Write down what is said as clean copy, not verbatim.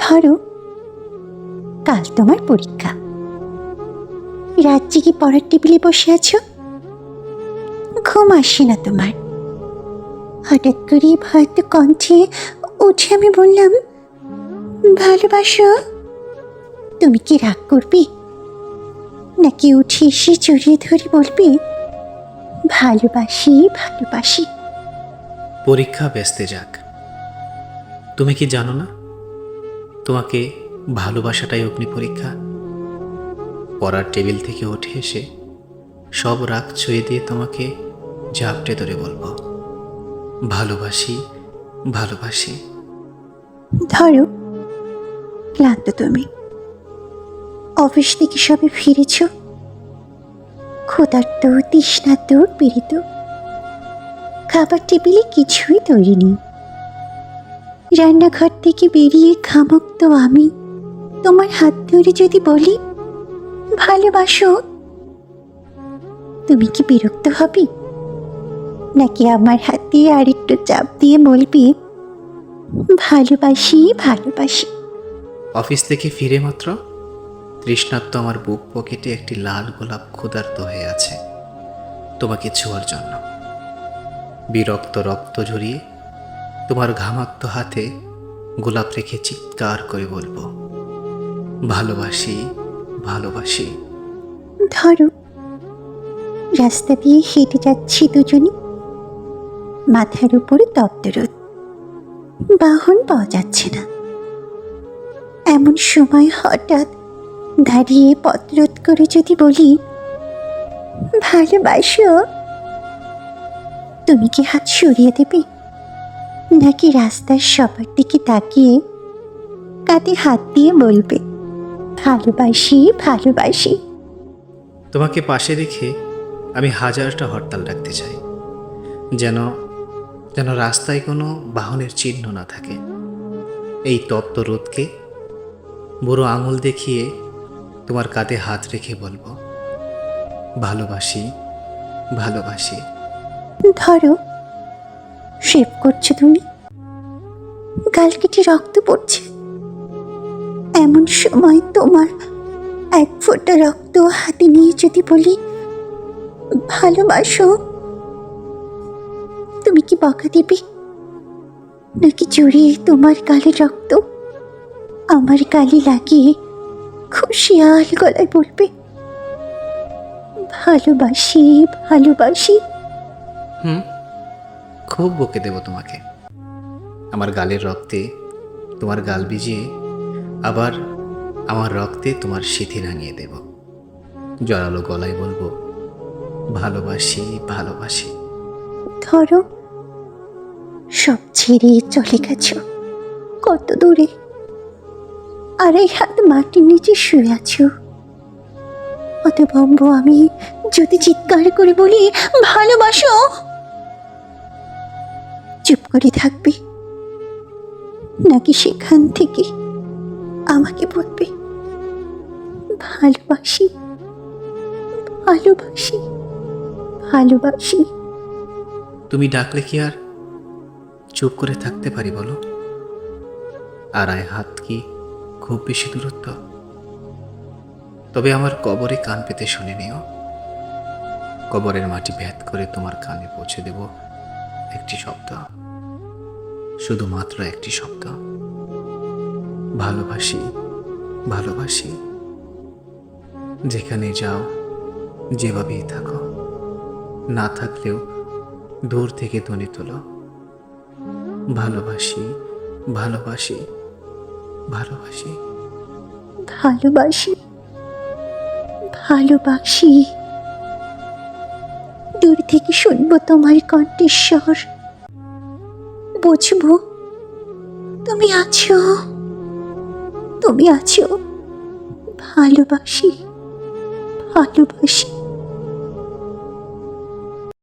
ধরো, কাল তোমার পরীক্ষা। রাত জেগে পড়ার টেবিলে বসে আছো, ঘুম আসে না তোমার। হঠাৎ করে হয়তো কণ্ঠে উঠে আমি বললাম, ভালোবাসো। তুমি কি রাগ করবে, নাকি উঠে এসে জড়িয়ে ধরে বলবে, ভালোবাসি ভালোবাসি? পরীক্ষা ব্যস্তে যাক। তুমি কি জানো না, তোমাকে ভালোবাসাটাই অগ্নি পরীক্ষা। পড়ার টেবিল থেকে উঠে এসে সব রাগ ছুঁয়ে দিয়ে তোমাকে ঝাপটে ধরে বলবো, ভালোবাসি ভালোবাসি। ধরো, ক্লান্ত তুমি, অফিস থেকে সবে ফিরেছ, ক্ষুধার্ত তৃষ্ণার্ত পীড়িত। খাবার টেবিলে কিছুই তৈরি নেই। রান্নাঘর থেকে বেরিয়ে ঘামুক্ত আমি তোমার হাত ধরে যদি বলি, ভালোবাসো, তুমি কি বিরক্ত হবে, নাকি আমার হাতে আরেকটু চাপ দিয়ে বলবে, ভালোবাসি ভালোবাসি? অফিস থেকে ফিরে মাত্র তৃষ্ণার্ত আমার বুক পকেটে একটি লাল গোলাপ ক্ষুধার্ত হয়ে আছে তোমাকে ছোঁয়ার জন্য। বিরক্ত রক্ত ঝরিয়ে তোমার ঘামাক্ত হাতে গোলাপ রেখে চিৎকার করে বলবো, ভালোবাসি ভালোবাসি। ধরো, রাস্তা দিয়ে হেঁটে যাচ্ছি দুজনে, মাথার উপরে তপ্ত রোদ, বাহন পাওয়া যাচ্ছে না। এমন সময় হঠাৎ দাঁড়িয়ে পথরোধ করে যদি বলি, ভালোবাসো, তুমি কি হাত সরিয়ে দেবে, নাকি রাস্তার সবার দিকে তাকিয়ে কাঁধে হাত দিয়ে বলবে, ভালোবাসি ভালোবাসি? তোমাকে পাশে রেখে আমি হাজারটা হরতাল ডাকতে চাই, যেন যেন রাস্তায় কোনো বাহনের চিহ্ন না থাকে। এই তপ্ত রোদকে বুড়ো আঙুল দেখিয়ে তোমার কাঁধে হাত রেখে বলবো, ভালোবাসি ভালোবাসি। ধরো, শেভ করছো তুমি, গাল কেটে রক্ত পড়ছে। এমন সময় তোমার এক ফোঁটা রক্ত হাতে নিয়ে যদি বলি, ভালোবাসো, তুমি কি বকা দিবে, নাকি জড়িয়ে তোমার গালে রক্ত আমার গালে লাগিয়ে খুশিয়াল গলায় বলবে, ভালোবাসি ভালোবাসি? খুব বকে দেব তোমাকে। আমার গালের রক্তে তোমার গাল ভিজিয়ে আবার আমার রক্তে তোমার সিথি রাঙিয়ে দেব। জড়ালো গলায় বলবো, ভালোবাসি ভালোবাসি। ধরো, সব ছেড়ে চলে গেছ কত দূরে, আর এই হাত মাটির নিচে শুয়ে আছো। হতভম্ব আমি যদি চিৎকার করে বলি, ভালোবাসো, চুপ করে থাকবে, নাকি সেখান থেকে আমাকে বলবে, ভালোবাসি ভালোবাসি ভালোবাসি? তুমি ডাকলে কি আর চুপ করে থাকতে পারি বলো? আড়াই হাত কি খুব বেশি দূরত্ব? তবে আমার কবরে কান পেতে শুনে নিও। কবরের মাটি ভেদ করে তোমার কানে পৌঁছে দেব একটি শব্দ, শুধুমাত্র একটি শব্দ, ভালোবাসি ভালোবাসি। যেখানে যাও, যেভাবেই থাকো, না থাকলেও দূর থেকে ধ্বনি তোলো, ভালোবাসি ভালোবাসি ভালোবাসি ভালোবাসি ভালোবাসি। দূর থেকে শুনবো তোমার কণ্ঠস্বর, বুঝবো তুমি আছো, তুমি আছো। ভালোবাসি ভালোবাসি।